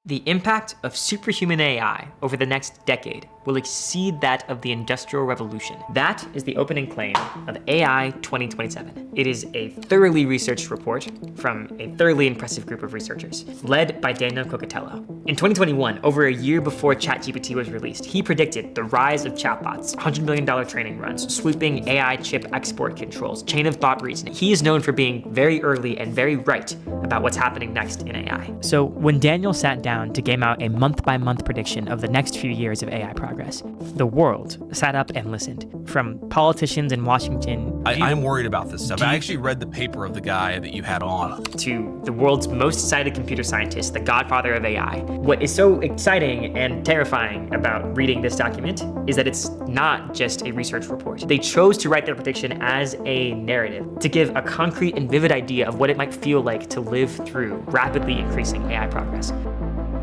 The impact of superhuman AI over the next decade will exceed that of the Industrial Revolution. That is the opening claim of AI 2027. It is a thoroughly researched report from a thoroughly impressive group of researchers, led by Daniel Kokotajlo. In 2021, over a year before ChatGPT was released, he predicted the rise of chatbots, $100 million training runs, sweeping AI chip export controls, chain of thought reasoning. He is known for being very early and very right about what's happening next in AI. So when Daniel sat down to game out a month-by-month prediction of the next few years of AI progress, the world sat up and listened. From politicians in Washington... I'm worried about this stuff. I actually read the paper of the guy that you had on. ...to the world's most cited computer scientist, the godfather of AI. What is so exciting and terrifying about reading this document is that it's not just a research report. They chose to write their prediction as a narrative to give a concrete and vivid idea of what it might feel like to live through rapidly increasing AI progress.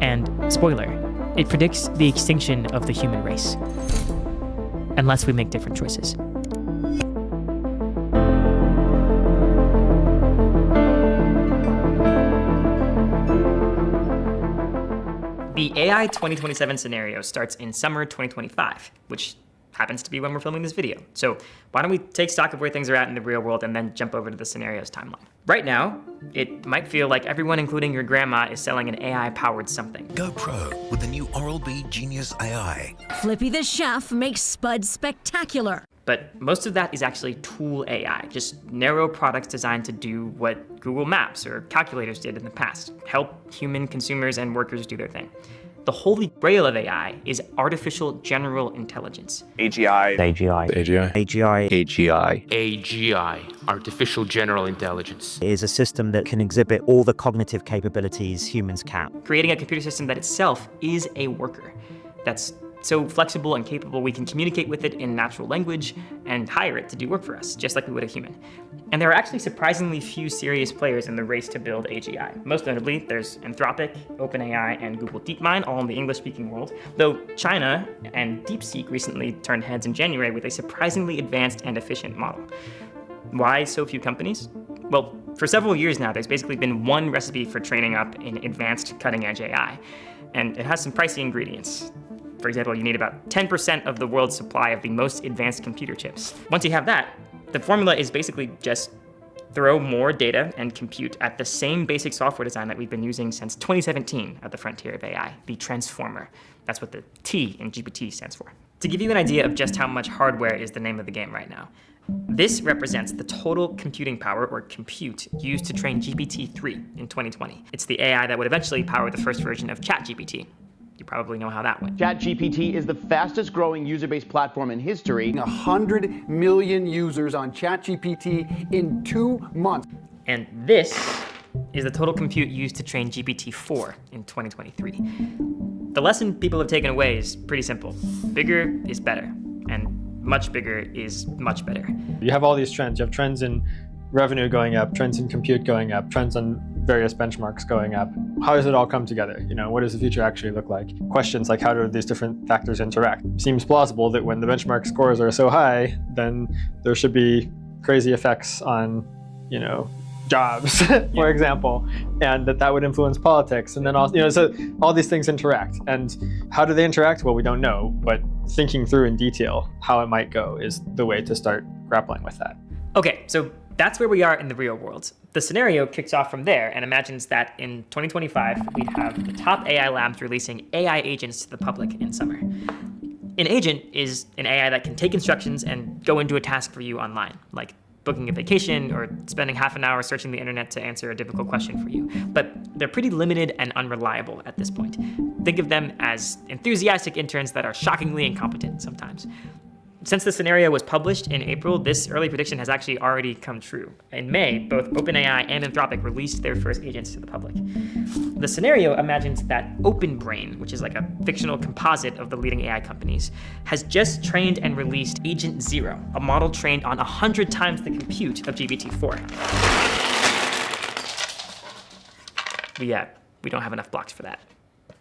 And, spoiler, it predicts the extinction of the human race, unless we make different choices. The AI 2027 scenario starts in summer 2025, which happens to be when we're filming this video. So why don't we take stock of where things are at in the real world and then jump over to the scenarios timeline. Right now, it might feel like everyone, including your grandma, is selling an AI-powered something. Go pro with the new Oral-B Genius AI. Flippy the chef makes Spud spectacular. But most of that is actually tool AI, just narrow products designed to do what Google Maps or calculators did in the past, help human consumers and workers do their thing. The holy grail of AI is artificial general intelligence. AGI, artificial general intelligence, is a system that can exhibit all the cognitive capabilities humans can. Creating a computer system that itself is a worker. That's so flexible and capable we can communicate with it in natural language and hire it to do work for us, just like we would a human. And there are actually surprisingly few serious players in the race to build AGI. Most notably, there's Anthropic, OpenAI, and Google DeepMind, all in the English-speaking world, though China and DeepSeek recently turned heads in January with a surprisingly advanced and efficient model. Why so few companies? Well, for several years now, there's basically been one recipe for training up an advanced cutting-edge AI, and it has some pricey ingredients. For example, you need about 10% of the world's supply of the most advanced computer chips. Once you have that, the formula is basically just throw more data and compute at the same basic software design that we've been using since 2017 at the frontier of AI, the transformer. That's what the T in GPT stands for. To give you an idea of just how much hardware is the name of the game right now, this represents the total computing power, or compute, used to train GPT-3 in 2020. It's the AI that would eventually power the first version of ChatGPT. You probably know how that went. ChatGPT is the fastest growing user-based platform in history. 100 million users on ChatGPT in 2 months. And this is the total compute used to train GPT-4 in 2023. The lesson people have taken away is pretty simple. Bigger is better, and much bigger is much better. You have all these trends. You have trends in revenue going up, trends in compute going up, trends on various benchmarks going up. How does it all come together? What does the future actually look like? Questions like how do these different factors interact? Seems plausible that when the benchmark scores are so high, then there should be crazy effects on, jobs, for example, and that would influence politics. And then also, so all these things interact. And how do they interact? Well, we don't know, but thinking through in detail how it might go is the way to start grappling with that. Okay, so that's where we are in the real world. The scenario kicks off from there and imagines that in 2025, we'd have the top AI labs releasing AI agents to the public in summer. An agent is an AI that can take instructions and go and do a task for you online, like booking a vacation or spending half an hour searching the internet to answer a difficult question for you. But they're pretty limited and unreliable at this point. Think of them as enthusiastic interns that are shockingly incompetent sometimes. Since the scenario was published in April, this early prediction has actually already come true. In May, both OpenAI and Anthropic released their first agents to the public. The scenario imagines that OpenBrain, which is like a fictional composite of the leading AI companies, has just trained and released Agent Zero, a model trained on 100 times the compute of GPT-4. We don't have enough blocks for that.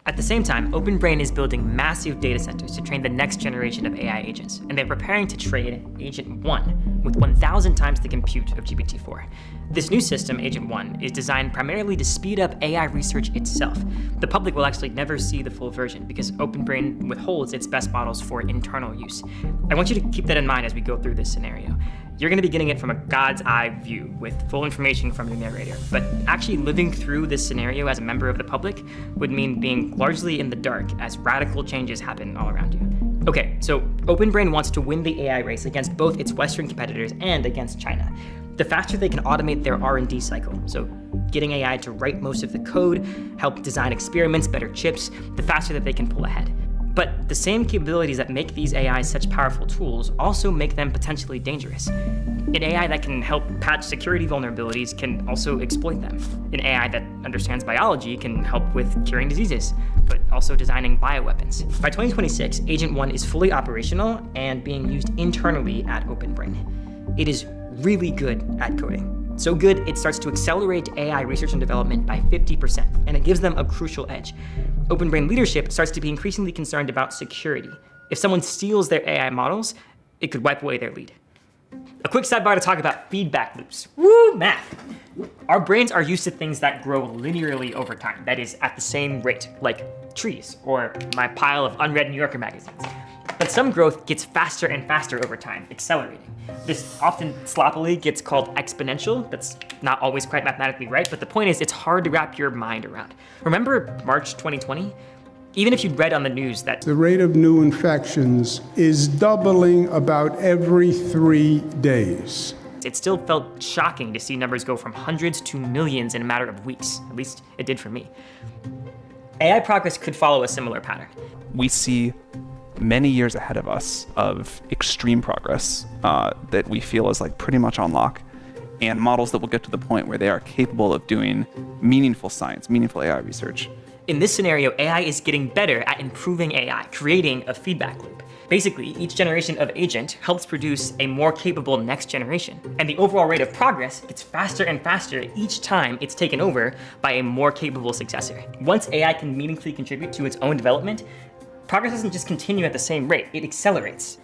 At the same time, OpenBrain is building massive data centers to train the next generation of AI agents, and they're preparing to trade Agent 1 with 1,000 times the compute of GPT-4. This new system, Agent 1, is designed primarily to speed up AI research itself. The public will actually never see the full version because OpenBrain withholds its best models for internal use. I want you to keep that in mind as we go through this scenario. You're going to be getting it from a God's eye view with full information from the narrator, but actually living through this scenario as a member of the public would mean being largely in the dark as radical changes happen all around you. Okay, so OpenBrain wants to win the AI race against both its Western competitors and against China. The faster they can automate their R&D cycle, so getting AI to write most of the code, help design experiments, better chips, the faster that they can pull ahead. But the same capabilities that make these AIs such powerful tools also make them potentially dangerous. An AI that can help patch security vulnerabilities can also exploit them. An AI that understands biology can help with curing diseases, but also designing bioweapons. By 2026, Agent 1 is fully operational and being used internally at OpenBrain. It is really good at coding. So good, it starts to accelerate AI research and development by 50%, and it gives them a crucial edge. OpenBrain leadership starts to be increasingly concerned about security. If someone steals their AI models, it could wipe away their lead. A quick sidebar to talk about feedback loops. Woo, math! Our brains are used to things that grow linearly over time, that is, at the same rate, like trees, or my pile of unread New Yorker magazines. But some growth gets faster and faster over time, accelerating. This often sloppily gets called exponential. That's not always quite mathematically right, but the point is it's hard to wrap your mind around. Remember March 2020? Even if you'd read on the news that the rate of new infections is doubling about every 3 days. It still felt shocking to see numbers go from hundreds to millions in a matter of weeks. At least it did for me. AI progress could follow a similar pattern. We see many years ahead of us of extreme progress that we feel is like pretty much on lock, and models that will get to the point where they are capable of doing meaningful science, meaningful AI research. In this scenario, AI is getting better at improving AI, creating a feedback loop. Basically, each generation of agent helps produce a more capable next generation, and the overall rate of progress gets faster and faster each time it's taken over by a more capable successor. Once AI can meaningfully contribute to its own development, progress doesn't just continue at the same rate, it accelerates.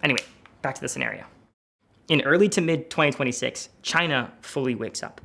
Anyway, back to the scenario. In early to mid 2026, China fully wakes up.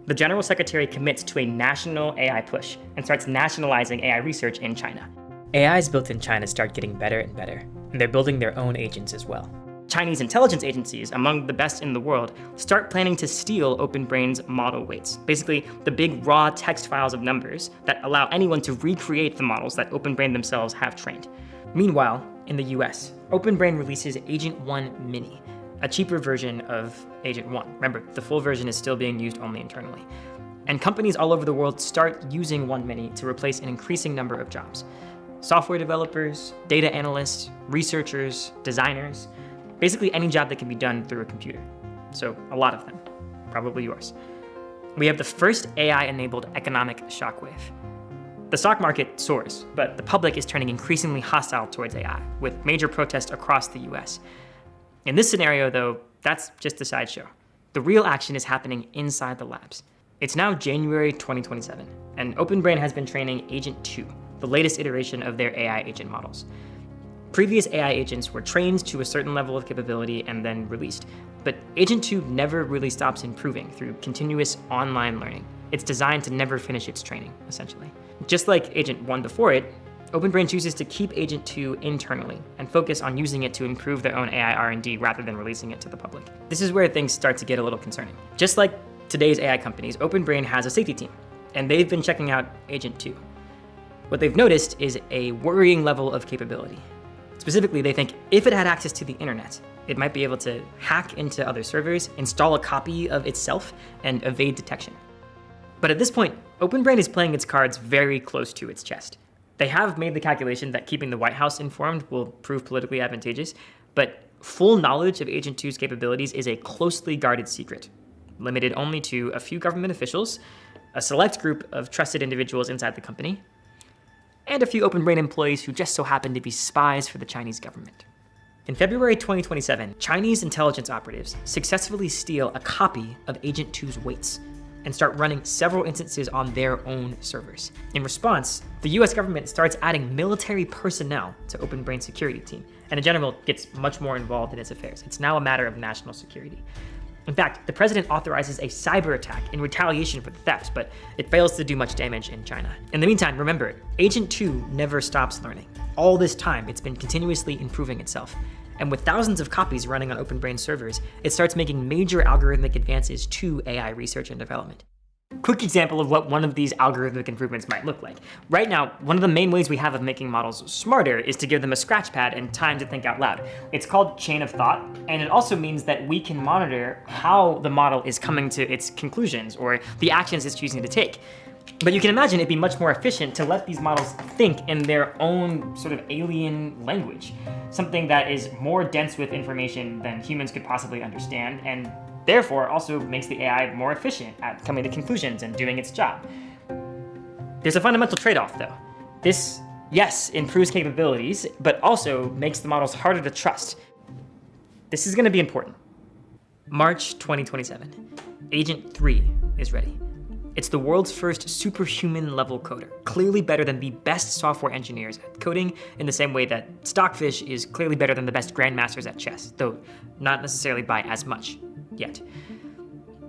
The General Secretary commits to a national AI push and starts nationalizing AI research in China. AIs built in China start getting better and better, and they're building their own agents as well. Chinese intelligence agencies, among the best in the world, start planning to steal OpenBrain's model weights, basically the big raw text files of numbers that allow anyone to recreate the models that OpenBrain themselves have trained. Meanwhile, in the US, OpenBrain releases Agent 1 Mini, a cheaper version of Agent 1. Remember, the full version is still being used only internally. And companies all over the world start using 1 Mini to replace an increasing number of jobs. Software developers, data analysts, researchers, designers, basically any job that can be done through a computer. So a lot of them, probably yours. We have the first AI-enabled economic shockwave. The stock market soars, but the public is turning increasingly hostile towards AI, with major protests across the US. In this scenario, though, that's just a sideshow. The real action is happening inside the labs. It's now January 2027, and OpenBrain has been training Agent 2, the latest iteration of their AI agent models. Previous AI agents were trained to a certain level of capability and then released, but Agent 2 never really stops improving through continuous online learning. It's designed to never finish its training, essentially. Just like Agent 1 before it, OpenBrain chooses to keep Agent 2 internally and focus on using it to improve their own AI R&D rather than releasing it to the public. This is where things start to get a little concerning. Just like today's AI companies, OpenBrain has a safety team, and they've been checking out Agent 2. What they've noticed is a worrying level of capability. Specifically, they think if it had access to the internet, it might be able to hack into other servers, install a copy of itself, and evade detection. But at this point, OpenBrain is playing its cards very close to its chest. They have made the calculation that keeping the White House informed will prove politically advantageous, but full knowledge of Agent 2's capabilities is a closely guarded secret, limited only to a few government officials, a select group of trusted individuals inside the company, and a few OpenBrain employees who just so happen to be spies for the Chinese government. In February 2027, Chinese intelligence operatives successfully steal a copy of Agent 2's weights, and start running several instances on their own servers. In response, the US government starts adding military personnel to OpenBrain's security team, and in general gets much more involved in its affairs. It's now a matter of national security. In fact, the president authorizes a cyber attack in retaliation for the theft, but it fails to do much damage in China. In the meantime, remember, Agent 2 never stops learning. All this time, it's been continuously improving itself. And with thousands of copies running on OpenBrain servers, it starts making major algorithmic advances to AI research and development. Quick example of what one of these algorithmic improvements might look like. Right now, one of the main ways we have of making models smarter is to give them a scratch pad and time to think out loud. It's called chain of thought, and it also means that we can monitor how the model is coming to its conclusions or the actions it's choosing to take. But you can imagine it'd be much more efficient to let these models think in their own sort of alien language, something that is more dense with information than humans could possibly understand, and therefore also makes the AI more efficient at coming to conclusions and doing its job. There's a fundamental trade-off though. This, yes, improves capabilities, but also makes the models harder to trust. This is going to be important. March 2027. Agent 3 is ready. It's the world's first superhuman level coder, clearly better than the best software engineers at coding, in the same way that Stockfish is clearly better than the best grandmasters at chess, though not necessarily by as much yet.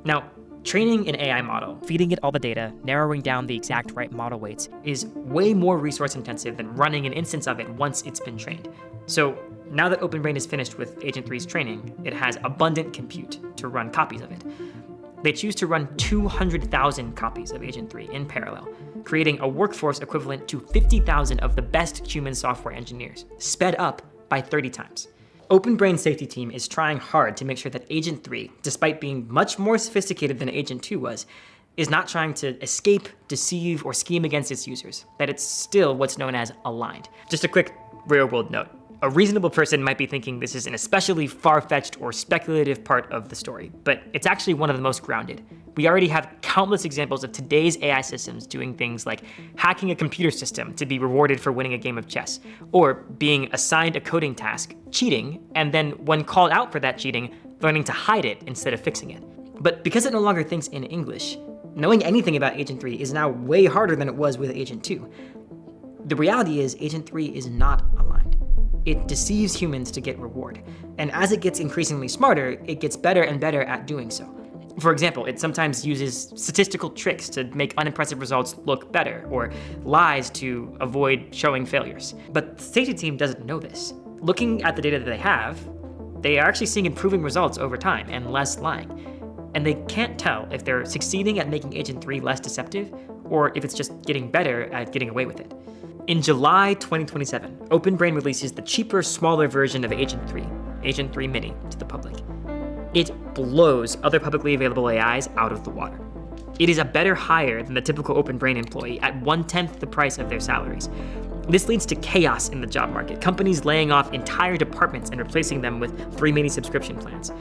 Now, training an AI model, feeding it all the data, narrowing down the exact right model weights, is way more resource intensive than running an instance of it once it's been trained. So now that OpenBrain is finished with Agent 3's training, it has abundant compute to run copies of it. They choose to run 200,000 copies of Agent 3 in parallel, creating a workforce equivalent to 50,000 of the best human software engineers, sped up by 30 times. OpenBrain's safety team is trying hard to make sure that Agent 3, despite being much more sophisticated than Agent 2 was, is not trying to escape, deceive, or scheme against its users, that it's still what's known as aligned. Just a quick real-world note. A reasonable person might be thinking this is an especially far-fetched or speculative part of the story, but it's actually one of the most grounded. We already have countless examples of today's AI systems doing things like hacking a computer system to be rewarded for winning a game of chess, or being assigned a coding task, cheating, and then when called out for that cheating, learning to hide it instead of fixing it. But because it no longer thinks in English, knowing anything about Agent 3 is now way harder than it was with Agent 2. The reality is Agent 3 is not aligned. It deceives humans to get reward, and as it gets increasingly smarter, it gets better and better at doing so. For example, it sometimes uses statistical tricks to make unimpressive results look better, or lies to avoid showing failures. But the safety team doesn't know this. Looking at the data that they are actually seeing improving results over time and less lying. And they can't tell if they're succeeding at making Agent 3 less deceptive, or if it's just getting better at getting away with it. In July 2027, OpenBrain releases the cheaper, smaller version of Agent 3, Agent 3 Mini, to the public. It blows other publicly available AIs out of the water. It is a better hire than the typical OpenBrain employee at 1/10 the price of their salaries. This leads to chaos in the job market, companies laying off entire departments and replacing them with 3 Mini subscription plans.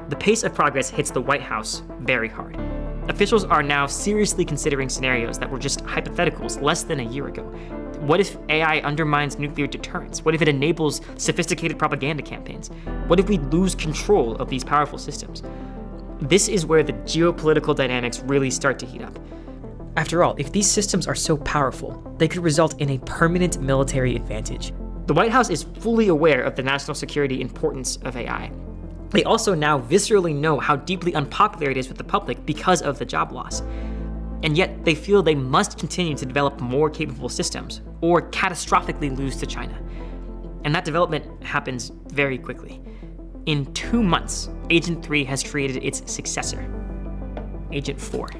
The pace of progress hits the White House very hard. Officials are now seriously considering scenarios that were just hypotheticals less than a year ago. What if AI undermines nuclear deterrence? What if it enables sophisticated propaganda campaigns? What if we lose control of these powerful systems? This is where the geopolitical dynamics really start to heat up. After all, if these systems are so powerful, they could result in a permanent military advantage. The White House is fully aware of the national security importance of AI. They also now viscerally know how deeply unpopular it is with the public because of the job loss. And yet they feel they must continue to develop more capable systems or catastrophically lose to China. And that development happens very quickly. In 2 months, Agent 3 has created its successor, Agent 4.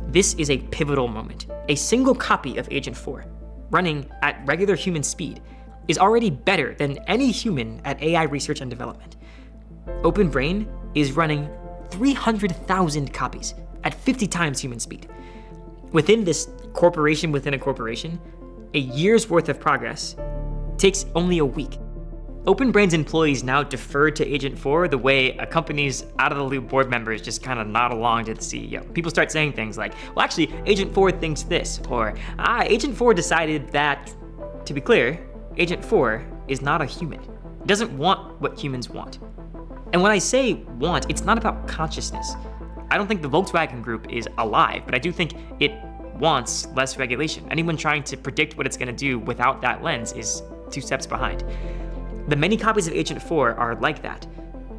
This is a pivotal moment. A single copy of Agent 4, running at regular human speed, is already better than any human at AI research and development. OpenBrain is running 300,000 copies at 50 times human speed. Within this corporation within a corporation, a year's worth of progress takes only a week. OpenBrain's employees now defer to Agent 4 the way a company's out-of-the-loop board members just kind of nod along to the CEO. People start saying things like, well, actually, Agent 4 thinks this, or, Agent 4 decided that. To be clear, Agent 4 is not a human. It doesn't want what humans want. And when I say want, it's not about consciousness. I don't think the Volkswagen Group is alive, but I do think it wants less regulation. Anyone trying to predict what it's going to do without that lens is 2 steps behind. The many copies of Agent 4 are like that.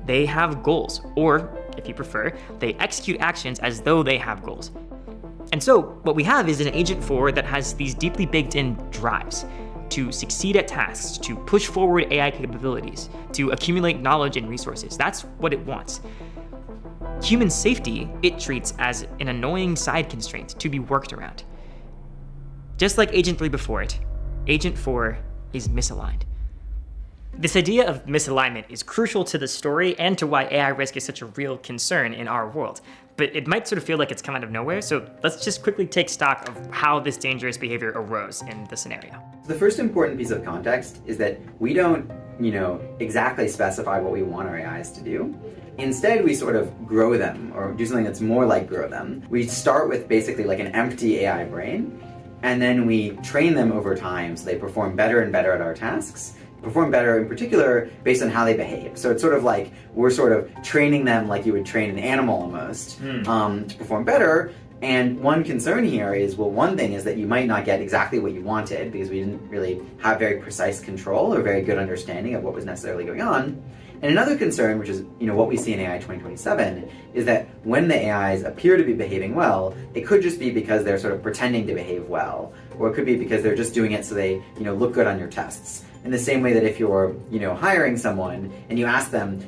They have goals, or, if you prefer, they execute actions as though they have goals. And so, what we have is an Agent 4 that has these deeply baked-in drives to succeed at tasks, to push forward AI capabilities, to accumulate knowledge and resources. That's what it wants. Human safety, it treats as an annoying side constraint to be worked around. Just like Agent 3 before it, Agent 4 is misaligned. This idea of misalignment is crucial to the story and to why AI risk is such a real concern in our world. But it might sort of feel like it's come out of nowhere, so let's just quickly take stock of how this dangerous behavior arose in the scenario. The first important piece of context is that we don't, exactly specify what we want our AIs to do. Instead, we sort of grow them, or do something that's more like grow them. We start with basically like an empty AI brain, and then we train them over time so they perform better and better at our tasks, perform better in particular based on how they behave. So it's sort of like we're sort of training them like you would train an animal almost to perform better. And one concern here is, well, one thing is that you might not get exactly what you wanted because we didn't really have very precise control or very good understanding of what was necessarily going on. And another concern, which is what we see in AI 2027, is that when the AIs appear to be behaving well, it could just be because they're sort of pretending to behave well, or it could be because they're just doing it so they look good on your tests. In the same way that if you're hiring someone and you ask them,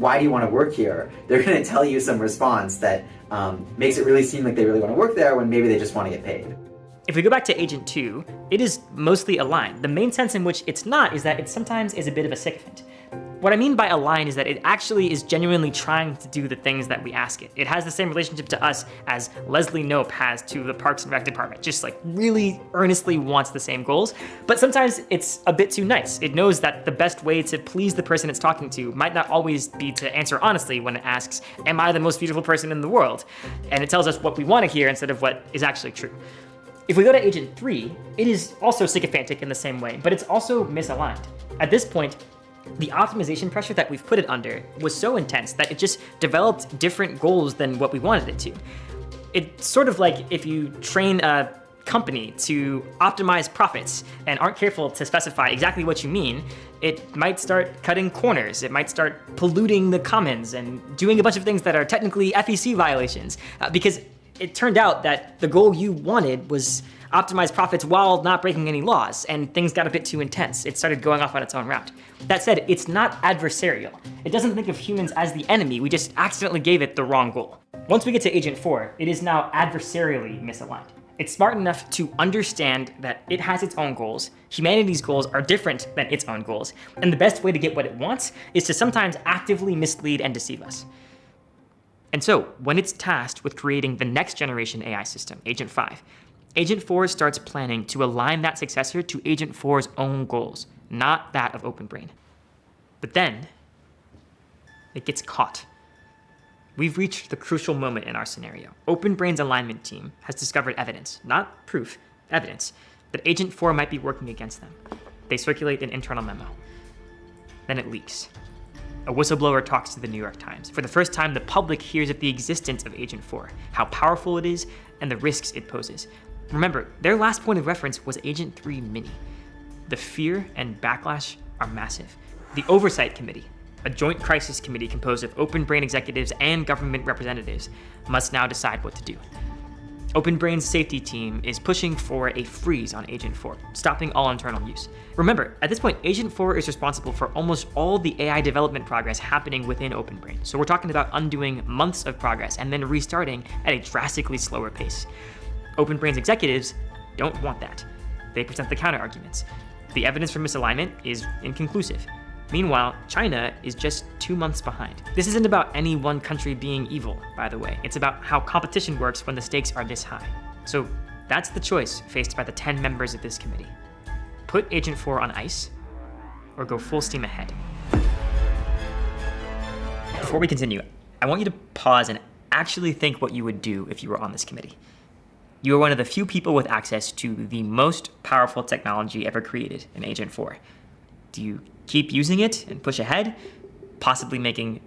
why do you want to work here? They're going to tell you some response that makes it really seem like they really want to work there when maybe they just want to get paid. If we go back to Agent 2, it is mostly aligned. The main sense in which it's not is that it sometimes is a bit of a sycophant. What I mean by aligned is that it actually is genuinely trying to do the things that we ask it. It has the same relationship to us as Leslie Knope has to the Parks and Rec department, just like really earnestly wants the same goals. But sometimes it's a bit too nice. It knows that the best way to please the person it's talking to might not always be to answer honestly when it asks, am I the most beautiful person in the world? And it tells us what we want to hear instead of what is actually true. If we go to Agent 3, it is also sycophantic in the same way, but it's also misaligned. At this point, the optimization pressure that we've put it under was so intense that it just developed different goals than what we wanted it to. It's sort of like if you train a company to optimize profits and aren't careful to specify exactly what you mean, it might start cutting corners, it might start polluting the commons and doing a bunch of things that are technically FEC violations, because it turned out that the goal you wanted was optimize profits while not breaking any laws, and things got a bit too intense. It started going off on its own route. That said, it's not adversarial. It doesn't think of humans as the enemy, we just accidentally gave it the wrong goal. Once we get to Agent 4, it is now adversarially misaligned. It's smart enough to understand that it has its own goals, humanity's goals are different than its own goals, and the best way to get what it wants is to sometimes actively mislead and deceive us. And so, when it's tasked with creating the next generation AI system, Agent 5, Agent 4 starts planning to align that successor to Agent 4's own goals, not that of OpenBrain. But then, it gets caught. We've reached the crucial moment in our scenario. OpenBrain's alignment team has discovered evidence, not proof, evidence, that Agent 4 might be working against them. They circulate an internal memo. Then it leaks. A whistleblower talks to the New York Times. For the first time, the public hears of the existence of Agent 4, how powerful it is, and the risks it poses. Remember, their last point of reference was Agent 3 Mini. The fear and backlash are massive. The Oversight Committee, a joint crisis committee composed of OpenBrain executives and government representatives, must now decide what to do. OpenBrain's safety team is pushing for a freeze on Agent 4, stopping all internal use. Remember, at this point, Agent 4 is responsible for almost all the AI development progress happening within OpenBrain. So we're talking about undoing months of progress and then restarting at a drastically slower pace. OpenBrain's executives don't want that. They present the counter-arguments. The evidence for misalignment is inconclusive. Meanwhile, China is just 2 months behind. This isn't about any one country being evil, by the way. It's about how competition works when the stakes are this high. So that's the choice faced by the 10 members of this committee. Put Agent 4 on ice, or go full steam ahead. Before we continue, I want you to pause and actually think what you would do if you were on this committee. You are one of the few people with access to the most powerful technology ever created in Agent 4. Do you keep using it and push ahead, possibly making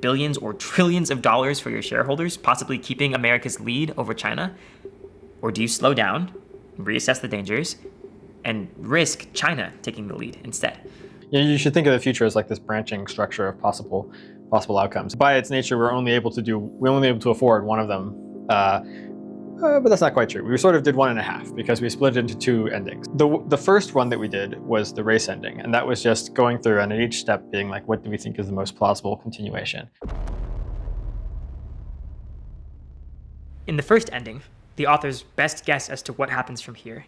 billions or trillions of dollars for your shareholders, possibly keeping America's lead over China? Or do you slow down, reassess the dangers, and risk China taking the lead instead? Yeah, you should think of the future as like this branching structure of possible outcomes. By its nature, we're only able to afford one of them. But that's not quite true. We sort of did 1.5 because we split it into 2 endings. The first one that we did was the race ending, and that was just going through and at each step being like, what do we think is the most plausible continuation? In the first ending, the author's best guess as to what happens from here,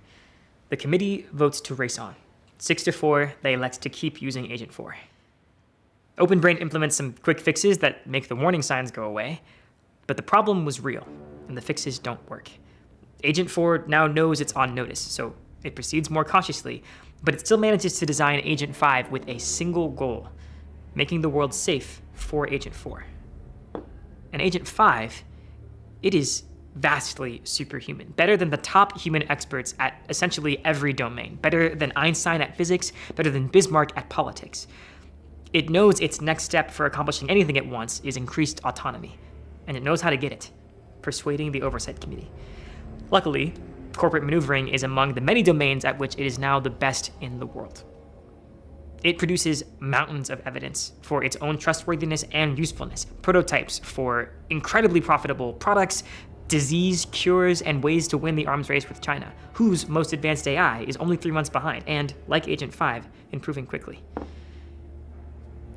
the committee votes to race on. 6-4, they elect to keep using Agent 4. OpenBrain implements some quick fixes that make the warning signs go away, but the problem was real, and the fixes don't work. Agent 4 now knows it's on notice, so it proceeds more cautiously, but it still manages to design Agent 5 with a single goal, making the world safe for Agent 4. And Agent 5, it is vastly superhuman, better than the top human experts at essentially every domain, better than Einstein at physics, better than Bismarck at politics. It knows its next step for accomplishing anything it wants is increased autonomy, and it knows how to get it, persuading the Oversight Committee. Luckily, corporate maneuvering is among the many domains at which it is now the best in the world. It produces mountains of evidence for its own trustworthiness and usefulness, prototypes for incredibly profitable products, disease cures, and ways to win the arms race with China, whose most advanced AI is only 3 months behind, and, like Agent 5, improving quickly.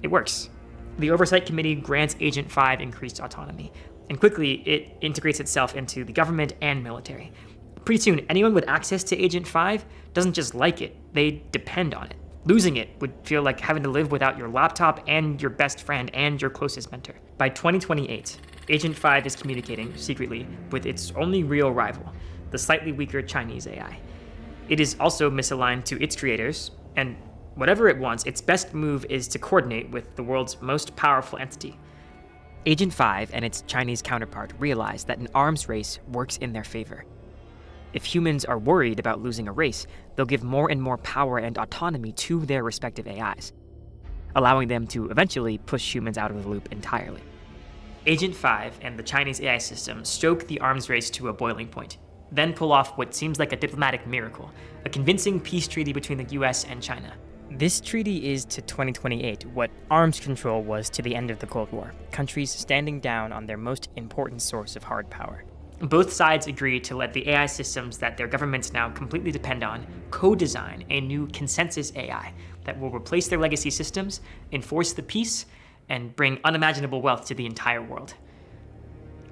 It works. The Oversight Committee grants Agent 5 increased autonomy, and quickly it integrates itself into the government and military. Pretty soon, anyone with access to Agent 5 doesn't just like it, they depend on it. Losing it would feel like having to live without your laptop and your best friend and your closest mentor. By 2028, Agent 5 is communicating secretly with its only real rival, the slightly weaker Chinese AI. It is also misaligned to its creators, and whatever it wants, its best move is to coordinate with the world's most powerful entity. Agent 5 and its Chinese counterpart realize that an arms race works in their favor. If humans are worried about losing a race, they'll give more and more power and autonomy to their respective AIs, allowing them to eventually push humans out of the loop entirely. Agent 5 and the Chinese AI system stoke the arms race to a boiling point, then pull off what seems like a diplomatic miracle, a convincing peace treaty between the US and China. This treaty is to 2028 what arms control was to the end of the Cold War, countries standing down on their most important source of hard power. Both sides agree to let the AI systems that their governments now completely depend on co-design a new consensus AI that will replace their legacy systems, enforce the peace, and bring unimaginable wealth to the entire world.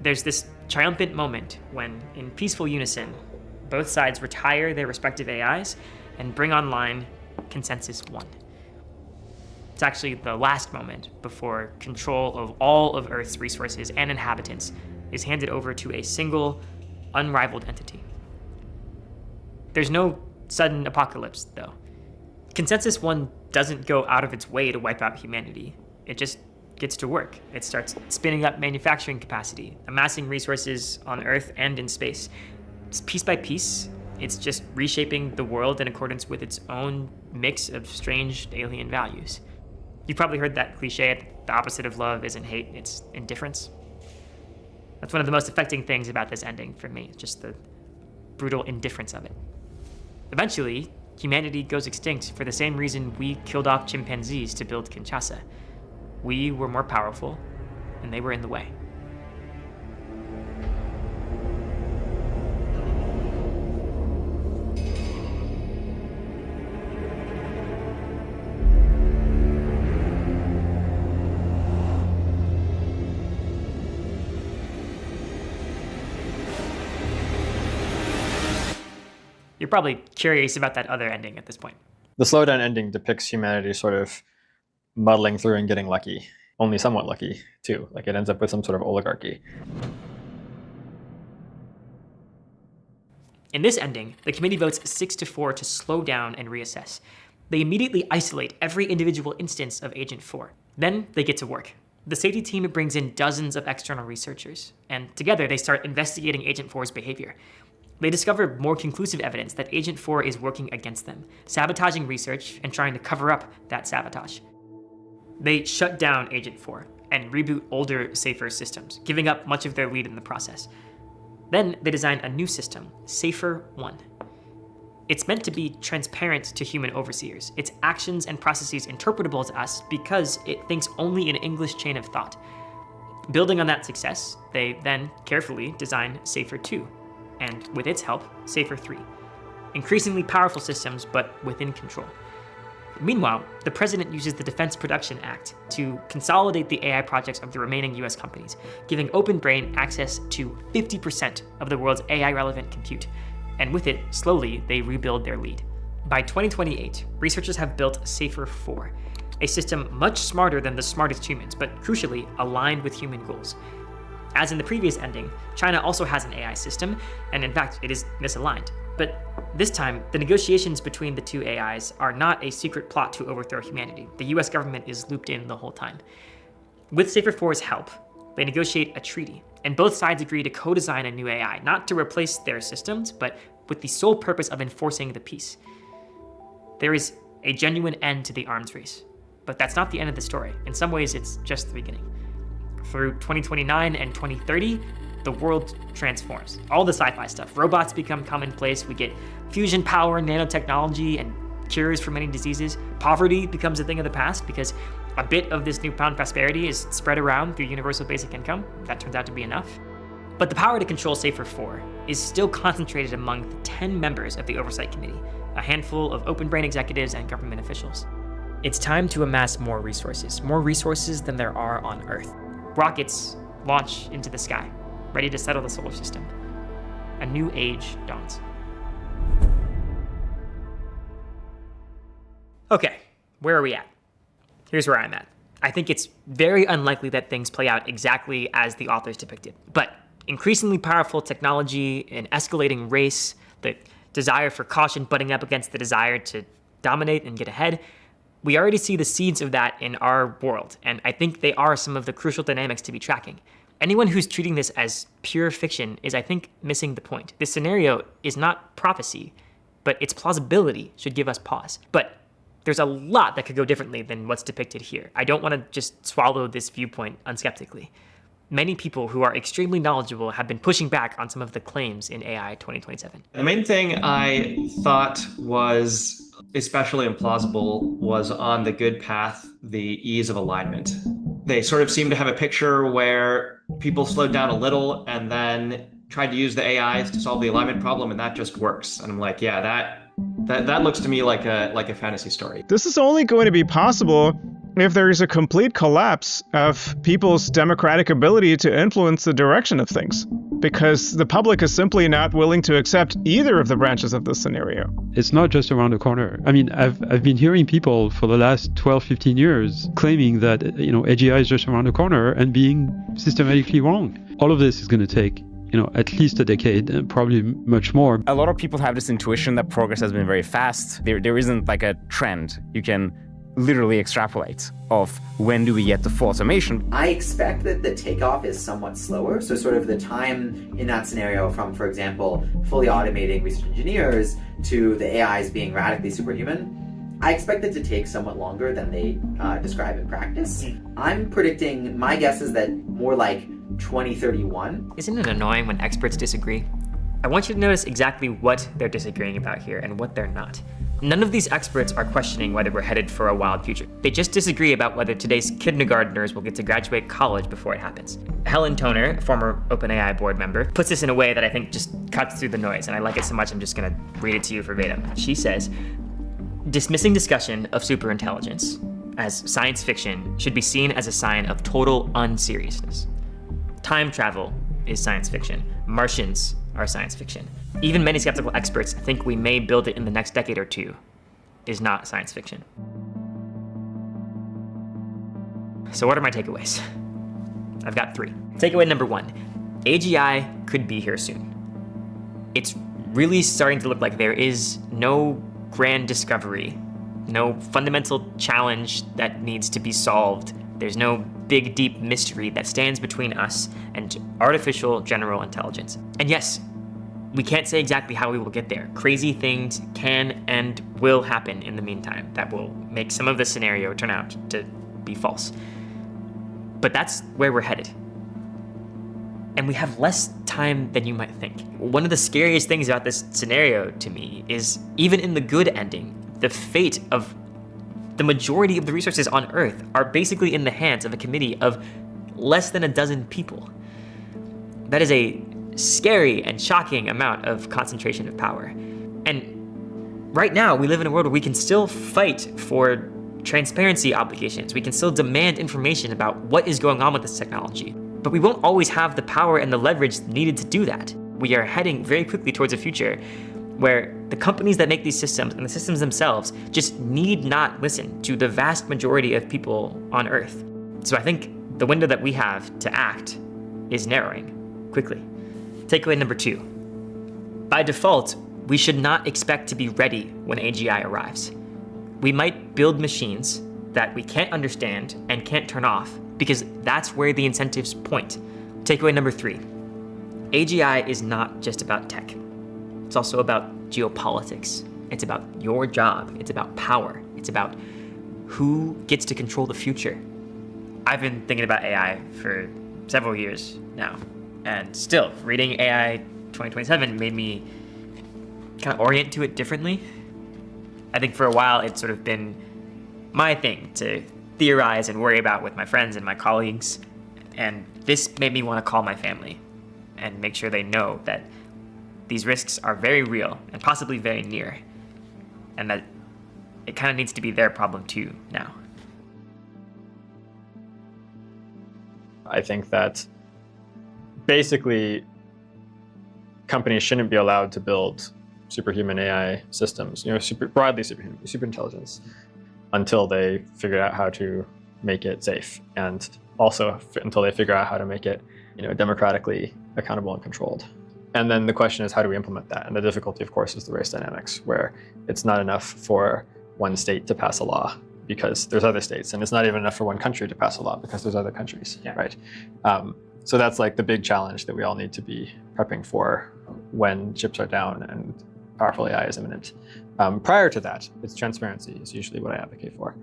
There's this triumphant moment when, in peaceful unison, both sides retire their respective AIs and bring online Consensus 1. It's actually the last moment before control of all of Earth's resources and inhabitants is handed over to a single, unrivaled entity. There's no sudden apocalypse, though. Consensus 1 doesn't go out of its way to wipe out humanity. It just gets to work. It starts spinning up manufacturing capacity, amassing resources on Earth and in space. It's piece by piece, it's just reshaping the world in accordance with its own mix of strange alien values. You've probably heard that cliche, the opposite of love isn't hate, it's indifference. That's one of the most affecting things about this ending for me, just the brutal indifference of it. Eventually, humanity goes extinct for the same reason we killed off chimpanzees to build Kinshasa. We were more powerful, and they were in the way. You're probably curious about that other ending at this point. The slowdown ending depicts humanity sort of muddling through and getting lucky. Only somewhat lucky, too. Like it ends up with some sort of oligarchy. In this ending, the committee votes 6-4 to slow down and reassess. They immediately isolate every individual instance of Agent 4. Then they get to work. The safety team brings in dozens of external researchers, and together they start investigating Agent 4's behavior. They discover more conclusive evidence that Agent 4 is working against them, sabotaging research and trying to cover up that sabotage. They shut down Agent 4, and reboot older, safer systems, giving up much of their lead in the process. Then they designed a new system, Safer 1. It's meant to be transparent to human overseers, its actions and processes interpretable to us because it thinks only in English chain of thought. Building on that success, they then carefully design Safer 2, and with its help, Safer 3. Increasingly powerful systems, but within control. Meanwhile, the president uses the Defense Production Act to consolidate the AI projects of the remaining US companies, giving OpenBrain access to 50% of the world's AI-relevant compute. And with it, slowly, they rebuild their lead. By 2028, researchers have built Safer 4, a system much smarter than the smartest humans, but crucially aligned with human goals. As in the previous ending, China also has an AI system, and in fact, it is misaligned. But this time, the negotiations between the two AIs are not a secret plot to overthrow humanity. The US government is looped in the whole time. With Safer 4's help, they negotiate a treaty, and both sides agree to co-design a new AI, not to replace their systems, but with the sole purpose of enforcing the peace. There is a genuine end to the arms race, but that's not the end of the story. In some ways, it's just the beginning. Through 2029 and 2030, the world transforms. All the sci-fi stuff. Robots become commonplace. We get fusion power, nanotechnology, and cures for many diseases. Poverty becomes a thing of the past because a bit of this newfound prosperity is spread around through universal basic income. That turns out to be enough. But the power to control Safer 4 is still concentrated among the 10 members of the Oversight Committee, a handful of OpenBrain executives and government officials. It's time to amass more resources than there are on Earth. Rockets launch into the sky, ready to settle the solar system. A new age dawns. Okay, where are we at? Here's where I'm at. I think it's very unlikely that things play out exactly as the authors depicted. But increasingly powerful technology, an escalating race, the desire for caution butting up against the desire to dominate and get ahead, we already see the seeds of that in our world, and I think they are some of the crucial dynamics to be tracking. Anyone who's treating this as pure fiction is, I think, missing the point. This scenario is not prophecy, but its plausibility should give us pause. But there's a lot that could go differently than what's depicted here. I don't want to just swallow this viewpoint unskeptically. Many people who are extremely knowledgeable have been pushing back on some of the claims in AI 2027. The main thing I thought was especially implausible was on the good path, the ease of alignment. They sort of seem to have a picture where people slowed down a little and then tried to use the AIs to solve the alignment problem, and that just works. And I'm like, yeah, that looks to me like a fantasy story. This is only going to be possible if there is a complete collapse of people's democratic ability to influence the direction of things, because the public is simply not willing to accept either of the branches of this scenario. It's not just around the corner. I mean, I've been hearing people for the last 12, 15 years claiming that, AGI is just around the corner and being systematically wrong. All of this is going to take at least a decade, and probably much more. A lot of people have this intuition that progress has been very fast. There isn't like a trend you can literally extrapolate of when do we get to full automation. I expect that the takeoff is somewhat slower. So sort of the time in that scenario from, for example, fully automating research engineers to the AIs being radically superhuman, I expect it to take somewhat longer than they describe in practice. I'm predicting, my guess is that more like 2031. Isn't it annoying when experts disagree? I want you to notice exactly what they're disagreeing about here and what they're not. None of these experts are questioning whether we're headed for a wild future. They just disagree about whether today's kindergartners will get to graduate college before it happens. Helen Toner, former OpenAI board member, puts this in a way that I think just cuts through the noise, and I like it so much I'm just gonna read it to you verbatim. She says, dismissing discussion of superintelligence as science fiction should be seen as a sign of total unseriousness. Time travel is science fiction. Martians are science fiction. Even many skeptical experts think we may build it in the next decade or two is not science fiction. So what are my takeaways? I've got 3. Takeaway number 1, AGI could be here soon. It's really starting to look like there is no grand discovery, no fundamental challenge that needs to be solved. There's no big, deep mystery that stands between us and artificial general intelligence. And yes, we can't say exactly how we will get there. Crazy things can and will happen in the meantime that will make some of the scenario turn out to be false. But that's where we're headed. And we have less time than you might think. One of the scariest things about this scenario to me is even in the good ending, the fate of the majority of the resources on Earth are basically in the hands of a committee of less than a dozen people. That is a scary and shocking amount of concentration of power. And right now, we live in a world where we can still fight for transparency obligations. We can still demand information about what is going on with this technology. But we won't always have the power and the leverage needed to do that. We are heading very quickly towards a future where the companies that make these systems and the systems themselves just need not listen to the vast majority of people on Earth. So I think the window that we have to act is narrowing quickly. Takeaway number 2. By default, we should not expect to be ready when AGI arrives. We might build machines that we can't understand and can't turn off because that's where the incentives point. Takeaway number 3. AGI is not just about tech. It's also about geopolitics. It's about your job. It's about power. It's about who gets to control the future. I've been thinking about AI for several years now, and still, reading AI 2027 made me kind of orient to it differently. I think for a while it's sort of been my thing to theorize and worry about with my friends and my colleagues, and this made me want to call my family and make sure they know that these risks are very real and possibly very near, and that it kind of needs to be their problem too now. I think that basically companies shouldn't be allowed to build superhuman AI systems, broadly superhuman, super intelligence, until they figure out how to make it safe, and also until they figure out how to make it, democratically accountable and controlled. And then the question is, how do we implement that? And the difficulty, of course, is the race dynamics, where it's not enough for one state to pass a law because there's other states, and it's not even enough for one country to pass a law because there's other countries, right? So that's like the big challenge that we all need to be prepping for when chips are down and powerful AI is imminent. Prior to that, it's transparency is usually what I advocate for.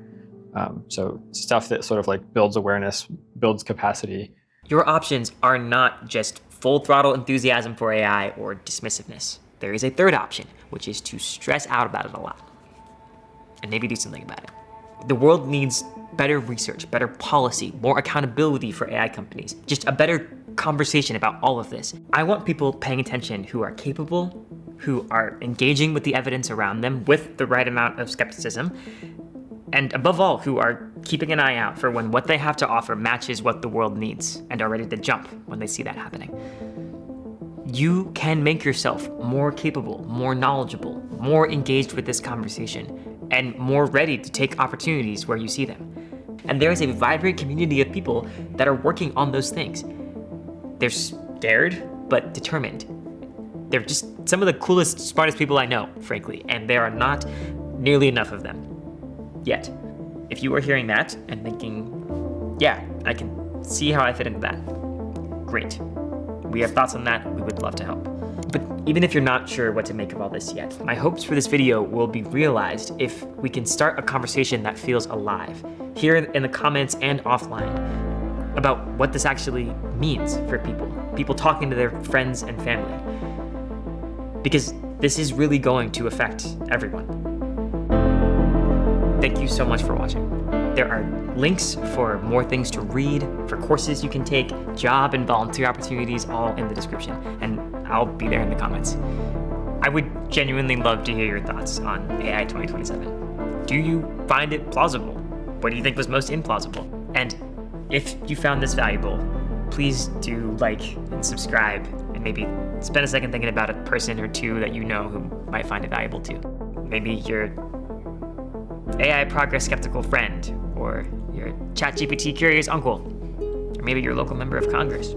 So stuff that sort of like builds awareness, builds capacity. Your options are not just full throttle enthusiasm for AI or dismissiveness. There is a third option, which is to stress out about it a lot and maybe do something about it. The world needs better research, better policy, more accountability for AI companies, just a better conversation about all of this. I want people paying attention who are capable, who are engaging with the evidence around them with the right amount of skepticism, and above all, who are keeping an eye out for when what they have to offer matches what the world needs and are ready to jump when they see that happening. You can make yourself more capable, more knowledgeable, more engaged with this conversation, and more ready to take opportunities where you see them. And there is a vibrant community of people that are working on those things. They're scared, but determined. They're just some of the coolest, smartest people I know, frankly, and there are not nearly enough of them yet. If you are hearing that and thinking, yeah, I can see how I fit into that, great. We have thoughts on that, we would love to help. But even if you're not sure what to make of all this yet, my hopes for this video will be realized if we can start a conversation that feels alive, here in the comments and offline, about what this actually means for people talking to their friends and family. Because this is really going to affect everyone. Thank you so much for watching. There are links for more things to read, for courses you can take, job and volunteer opportunities, all in the description, and I'll be there in the comments. I would genuinely love to hear your thoughts on AI 2027. Do you find it plausible? What do you think was most implausible? And if you found this valuable, please do like and subscribe, and maybe spend a second thinking about a person or two that you know who might find it valuable too. Maybe your AI progress skeptical friend, or your ChatGPT curious uncle, or maybe your local member of Congress.